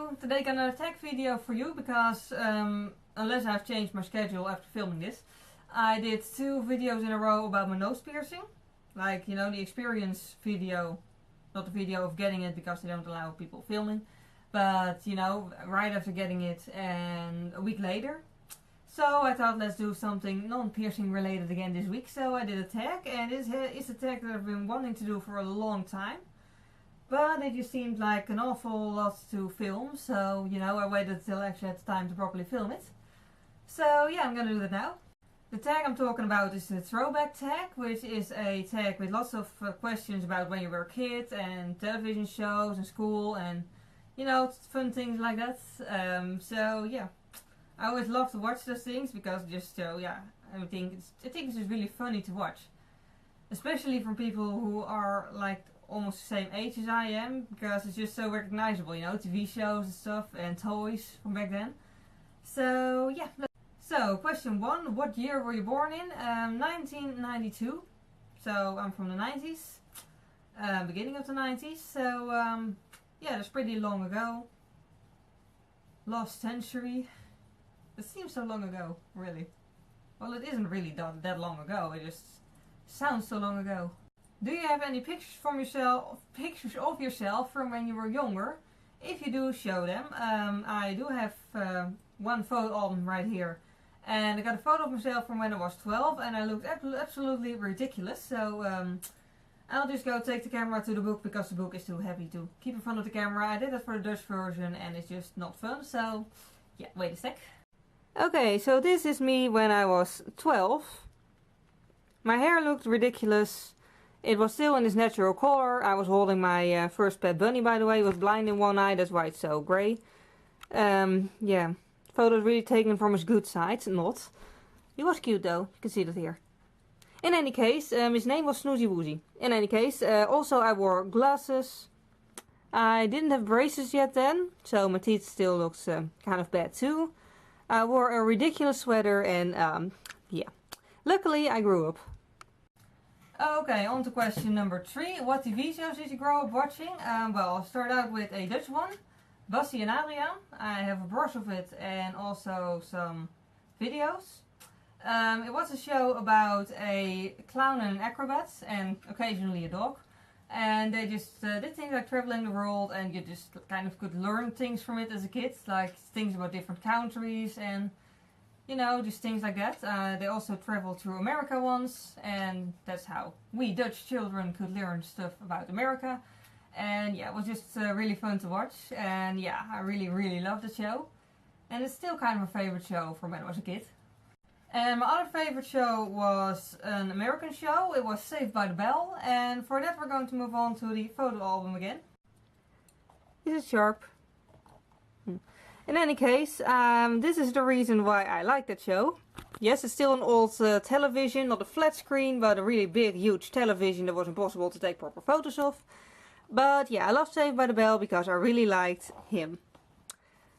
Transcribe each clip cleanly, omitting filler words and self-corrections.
Hello! Today I got another tag video for you because unless I've changed my schedule after filming this, I did 2 videos in a row about my nose piercing. Like, you know, the experience video, not the video of getting it because they don't allow people filming, but, you know, right after getting it and a week later. So I thought let's do something non-piercing related again this week, so I did a tag, and this is a tag that I've been wanting to do for a long time. But it just seemed like an awful lot to film, so, you know, I waited till I actually had time to properly film it. So yeah, I'm gonna do that now. The tag I'm talking about is the Throwback Tag, which is a tag with lots of questions about when you were a kid, and television shows, and school, and, you know, fun things like that. So yeah, I always love to watch those things because just so, yeah, I think it's just really funny to watch. Especially from people who are like almost the same age as I am, because it's just so recognizable, you know, TV shows and stuff and toys from back then. So yeah. So question 1, what year were you born in? 1992. So I'm from the 90s, beginning of the 90s. So yeah, that's pretty long ago. Last century. It seems so long ago, really. Well, it isn't really that long ago. It just sounds so long ago. Do you have any pictures of yourself from when you were younger? If you do, show them. I do have one photo album right here, and I got a photo of myself from when I was 12, and I looked absolutely ridiculous. So I'll just go take the camera to the book because the book is too heavy to keep in front of the camera. I did that for the Dutch version, and it's just not fun. So yeah, wait a sec. Okay, so this is me when I was 12. My hair looked ridiculous. It was still in its natural color. I was holding my first pet bunny, by the way. He was blind in one eye, that's why it's so grey. Yeah, photos really taken from his good side, not. He was cute though, you can see that here. In any case, his name was Snoozy Woozy. In any case, also I wore glasses. I didn't have braces yet then, so my teeth still looked kind of bad too. I wore a ridiculous sweater and yeah. Luckily I grew up. Okay, on to question number 3. What TV shows did you grow up watching? Well, I'll start out with a Dutch one. Bassie and Adriaan. I have a brush of it and also some videos. It was a show about a clown and an acrobat and occasionally a dog. And they just did things like traveling the world, and you just kind of could learn things from it as a kid. Like things about different countries and, you know, just things like that. They also traveled through America once, and that's how we Dutch children could learn stuff about America. And yeah, it was just really fun to watch. And yeah, I really loved the show. And it's still kind of a favorite show from when I was a kid. And my other favorite show was an American show. It was Saved by the Bell. And for that we're going to move on to the photo album again. Is it sharp? In any case, this is the reason why I like that show. Yes, it's still an old television, not a flat screen, but a really big, huge television that was impossible to take proper photos of. But yeah, I love Saved by the Bell because I really liked him.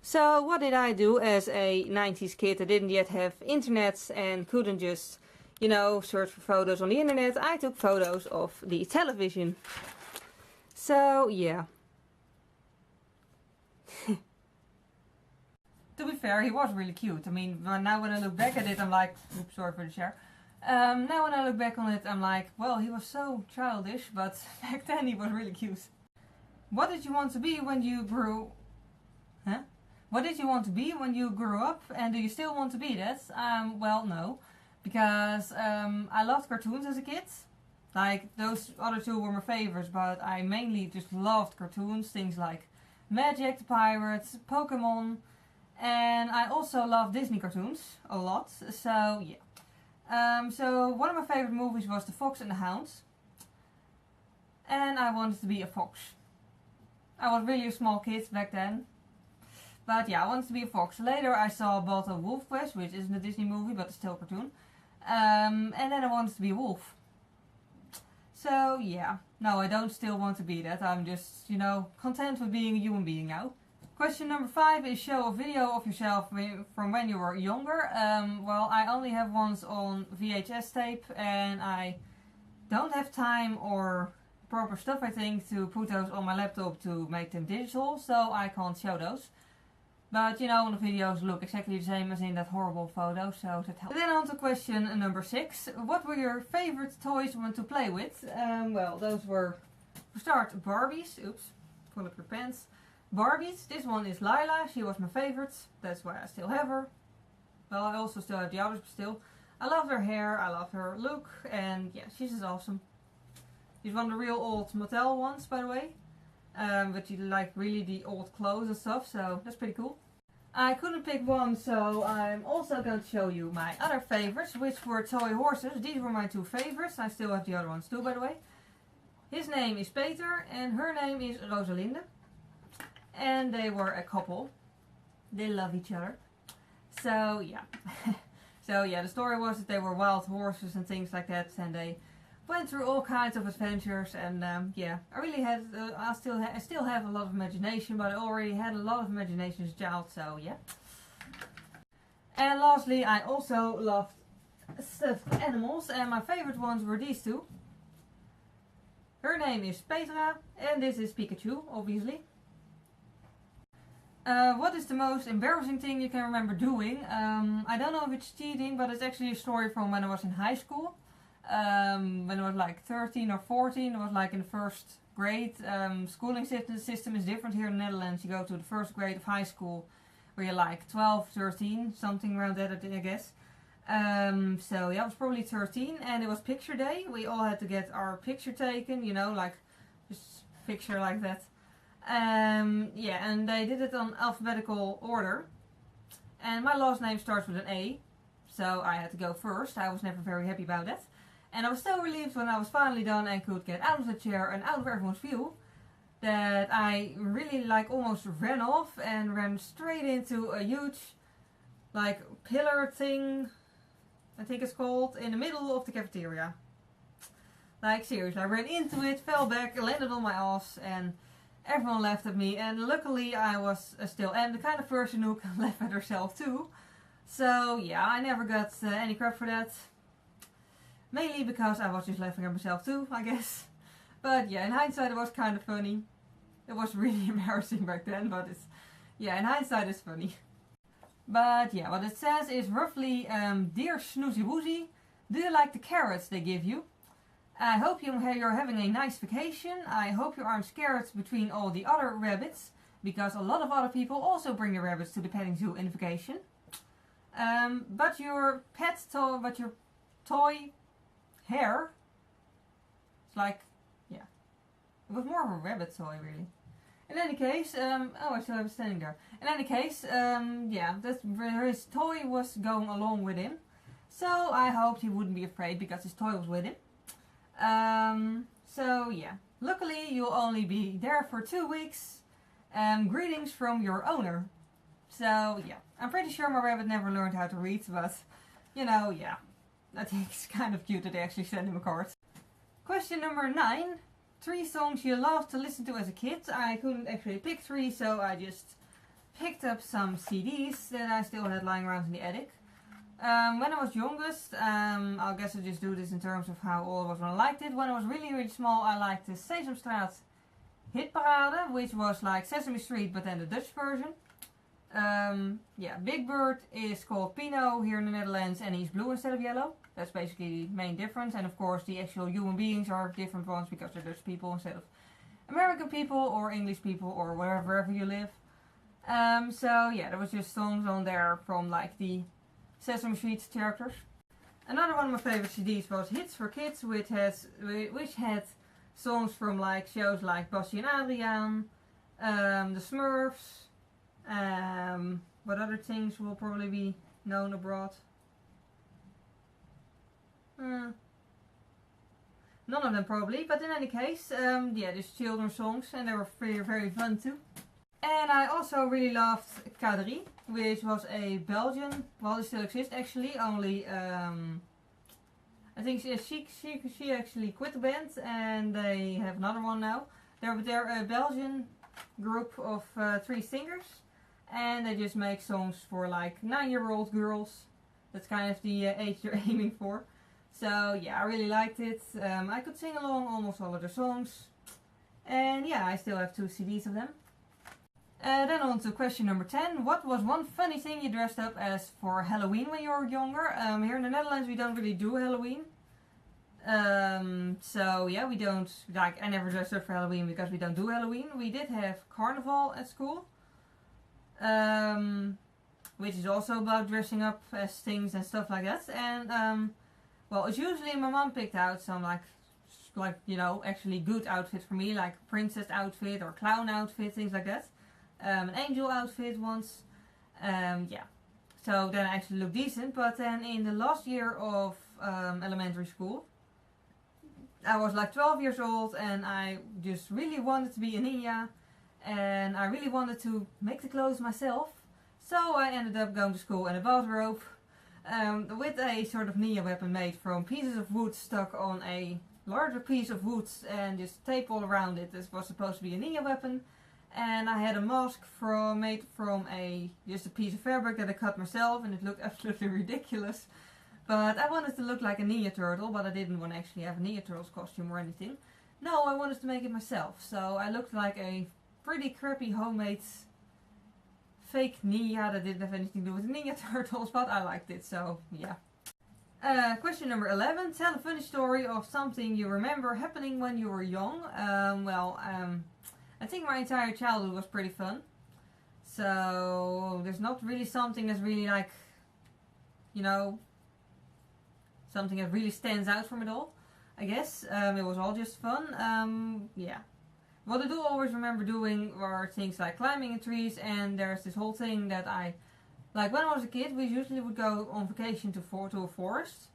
So what did I do as a 90s kid that didn't yet have internet and couldn't just, you know, search for photos on the internet? I took photos of the television. So yeah. To be fair, he was really cute. I mean, now when I look back at it, I'm like, oops, sorry for the share. Now when I look back on it, I'm like, well, he was so childish, but back then he was really cute. What did you want to be when you grew... Huh? What did you want to be when you grew up, and do you still want to be that? Well, no. Because I loved cartoons as a kid. Like, those other 2 were my favorites, but I mainly just loved cartoons. Things like Magic the Pirates, Pokemon... And I also love Disney cartoons a lot, so yeah. So one of my favorite movies was The Fox and the Hound. And I wanted to be a fox. I was really a small kid back then. But yeah, I wanted to be a fox. Later I saw Balto Wolf Quest, which isn't a Disney movie, but it's still a cartoon. And then I wanted to be a wolf. So yeah, no, I don't still want to be that. I'm just, you know, content with being a human being now. Question number 5 is show a video of yourself from when you were younger. Well, I only have ones on VHS tape, and I don't have time or proper stuff, I think, to put those on my laptop to make them digital, so I can't show those. But you know, the videos look exactly the same as in that horrible photo, so that helps. Then on to question number 6. What were your favorite toys when to play with? Well, those were, to start, Barbies. Oops, pull up your pants. Barbies. This one is Lila. She was my favorite. That's why I still have her. Well, I also still have the others, but still. I love her hair, I love her look, and yeah, she's just awesome. She's one of the real old Mattel ones, by the way. But you like really the old clothes and stuff, so that's pretty cool. I couldn't pick one, so I'm also going to show you my other favorites, which were toy horses. These were my 2 favorites. I still have the other ones too, by the way. His name is Peter, and her name is Rosalinde. And they were a couple. They love each other. So, yeah. So, yeah, the story was that they were wild horses and things like that, and they went through all kinds of adventures, and yeah, I really had, I still have a lot of imagination, but I already had a lot of imagination as a child, so yeah. And lastly, I also loved stuffed animals, and my favorite ones were these 2. Her name is Petra, and this is Pikachu, obviously. What is the most embarrassing thing you can remember doing? I don't know if it's cheating, but it's actually a story from when I was in high school. When I was like 13 or 14, it was like in the first grade. Schooling system is different here in the Netherlands. You go to the first grade of high school where you're like 12, 13, something around that, I guess. So yeah, I was probably 13, and it was picture day. We all had to get our picture taken, you know, like just picture like that. Yeah, and they did it on alphabetical order. And my last name starts with an A, so I had to go first. I was never very happy about that. And I was so relieved when I was finally done and could get out of the chair and out of everyone's view that I really like almost ran off and ran straight into a huge like pillar thing, I think it's called, in the middle of the cafeteria. Like seriously, I ran into it, fell back, landed on my ass, and everyone laughed at me. And luckily I was still am the kind of person who can laugh at herself too. So yeah, I never got any crap for that. Mainly because I was just laughing at myself too, I guess. But yeah, in hindsight it was kind of funny. It was really embarrassing back then, but it's, yeah, in hindsight it's funny. But yeah, what it says is roughly, Dear Snoozy Woozy, do you like the carrots they give you? I hope you're having a nice vacation. I hope you aren't scared between all the other rabbits, because a lot of other people also bring the rabbits to the petting zoo in vacation. But your toy hair, it's like, yeah, it was more of a rabbit toy really. In any case, oh, I still have it standing there. In any case, yeah, his toy was going along with him, so I hoped he wouldn't be afraid because his toy was with him. So yeah, luckily you'll only be there for 2 weeks. Greetings from your owner. So yeah, I'm pretty sure my rabbit never learned how to read, but you know, yeah, I think it's kind of cute that they actually sent him a card. Question number 9. 3 songs you loved to listen to as a kid. I couldn't actually pick 3, so I just picked up some CDs that I still had lying around in the attic. When I was youngest, I guess I'll just do this in terms of how old I was when I liked it. When I was really, really small, I liked the Sesamstraat Hit Parade, which was like Sesame Street, but then the Dutch version. Yeah, Big Bird is called Pino here in the Netherlands, and he's blue instead of yellow. That's basically the main difference. And of course, the actual human beings are different ones because they're Dutch people instead of American people or English people or wherever you live. So yeah, there was just songs on there from like the Sesame Street characters. Another one of my favorite CDs was Hits for Kids, which had songs from like shows like Bassie and Adriaan, the Smurfs, what other things will probably be known abroad? None of them probably, but in any case, yeah, there's children's songs and they were very, very fun too. And I also really loved Calorie, which was a Belgian, well, they still exist actually, only I think she actually quit the band and they have another one now. They're a Belgian group of 3 singers, and they just make songs for like 9-year-old girls. That's kind of the age they're aiming for. So yeah, I really liked it. I could sing along almost all of the songs. And yeah, I still have 2 CDs of them. Then on to question number 10. What was one funny thing you dressed up as for Halloween when you were younger? Here in the Netherlands we don't really do Halloween. So yeah, we don't, like, I never dressed up for Halloween because we don't do Halloween. We did have Carnival at school. Which is also about dressing up as things and stuff like that. And well, it's usually my mom picked out some like you know, actually good outfit for me, like princess outfit or clown outfit, things like that. An angel outfit once. Yeah. So then I actually looked decent. But then in the last year of elementary school, I was like 12 years old and I just really wanted to be a ninja. And I really wanted to make the clothes myself. So I ended up going to school in a bathrobe with a sort of ninja weapon made from pieces of wood stuck on a larger piece of wood and just tape all around it. This was supposed to be a ninja weapon. And I had a mask made from just a piece of fabric that I cut myself, and it looked absolutely ridiculous. But I wanted to look like a Ninja Turtle, but I didn't want to actually have a Ninja Turtles costume or anything. No, I wanted to make it myself. So I looked like a pretty crappy homemade fake ninja that didn't have anything to do with the Ninja Turtles, but I liked it, so yeah. Question number 11. Tell a funny story of something you remember happening when you were young. I think my entire childhood was pretty fun. So there's not really something that's really like, you know, something that really stands out from it all, I guess. It was all just fun. Yeah. What I do always remember doing were things like climbing in trees, and there's this whole thing that like when I was a kid, we usually would go on vacation to a forest.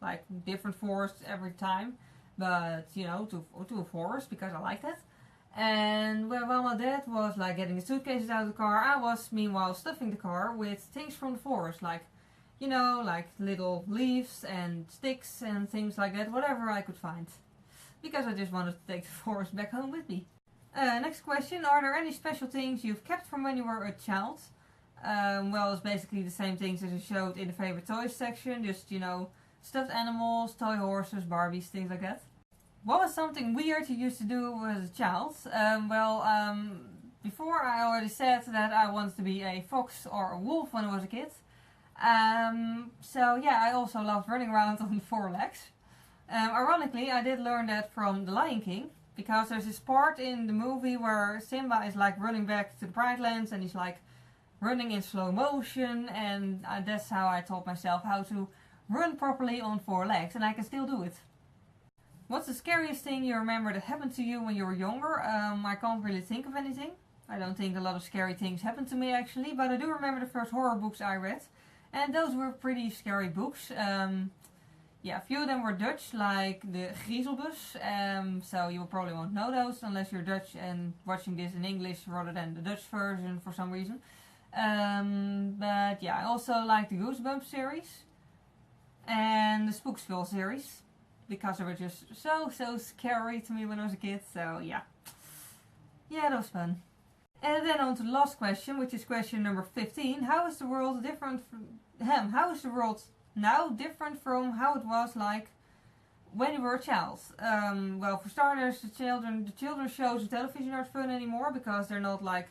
Like different forests every time. But, you know, to a forest because I like that. And while my dad was like getting the suitcases out of the car, I was meanwhile stuffing the car with things from the forest, like, you know, like little leaves and sticks and things like that, whatever I could find. Because I just wanted to take the forest back home with me. Next question, are there any special things you've kept from when you were a child? Well, it's basically the same things as I showed in the favorite toys section, just, you know, stuffed animals, toy horses, Barbies, things like that. What was something weird you used to do as a child? Before I already said that I wanted to be a fox or a wolf when I was a kid. So yeah, I also loved running around on 4 legs. Ironically, I did learn that from The Lion King, because there's this part in the movie where Simba is like running back to the Pride Lands and he's like running in slow motion, and that's how I taught myself how to run properly on 4 legs, and I can still do it. What's the scariest thing you remember that happened to you when you were younger? I can't really think of anything. I don't think a lot of scary things happened to me actually, but I do remember the first horror books I read. And those were pretty scary books. Yeah, a few of them were Dutch, like the Griezelbus. So you probably won't know those unless you're Dutch and watching this in English rather than the Dutch version for some reason. But yeah, I also like the Goosebumps series and the Spooksville series, because they were just so scary to me when I was a kid, so yeah. Yeah, that was fun. And then on to the last question, which is question number 15. How is the world how is the world now different from how it was like when you were a child? Well, for starters, the children's shows on television aren't fun anymore, because they're not like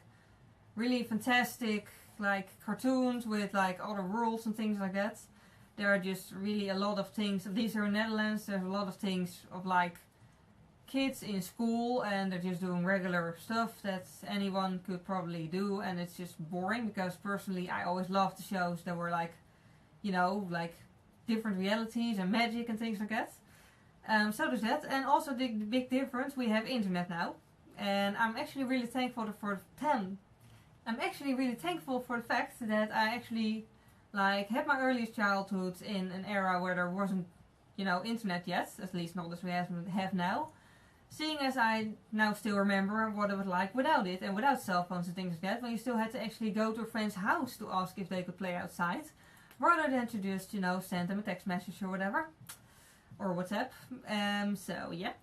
really fantastic like cartoons with like other worlds and things like that. There are just really a lot of things, at least here in the Netherlands, there's a lot of things of like kids in school and they're just doing regular stuff that anyone could probably do, and it's just boring, because personally I always loved the shows that were like, you know, like different realities and magic and things like that. So there's that, and also the big difference, we have internet now, and I'm actually really thankful for the fact that I actually like had my earliest childhood in an era where there wasn't, you know, internet yet, at least not as we have now. Seeing as I now still remember what it was like without it, and without cell phones and things like that, when you still had to actually go to a friend's house to ask if they could play outside, rather than to just, you know, send them a text message or whatever, or WhatsApp. So yeah.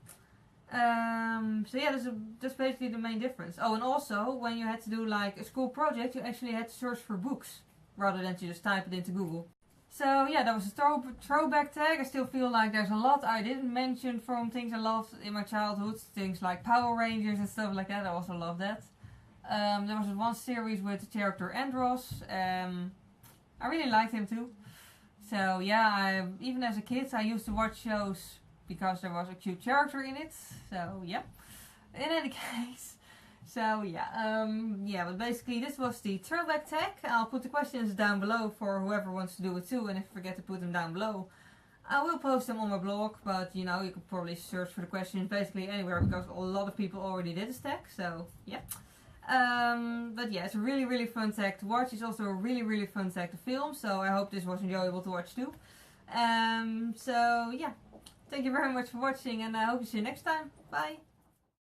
So yeah, that's basically the main difference. Oh, and also when you had to do like a school project, you actually had to search for books rather than to just type it into Google. So yeah, that was a throwback tag. I still feel like there's a lot I didn't mention from things I loved in my childhood. Things like Power Rangers and stuff like that. I also love that. There was one series with the character Andros. I really liked him too. So yeah, even as a kid I used to watch shows because there was a cute character in it. So yeah. In any case, so yeah, but basically this was the throwback tag. I'll put the questions down below for whoever wants to do it too, and if I forget to put them down below, I will post them on my blog, but you know, you could probably search for the questions basically anywhere because a lot of people already did a tag, so yeah. But yeah, it's a really fun tag to watch. It's also a really fun tag to film, so I hope this was enjoyable to watch too. So yeah, thank you very much for watching, and I hope to see you next time. Bye!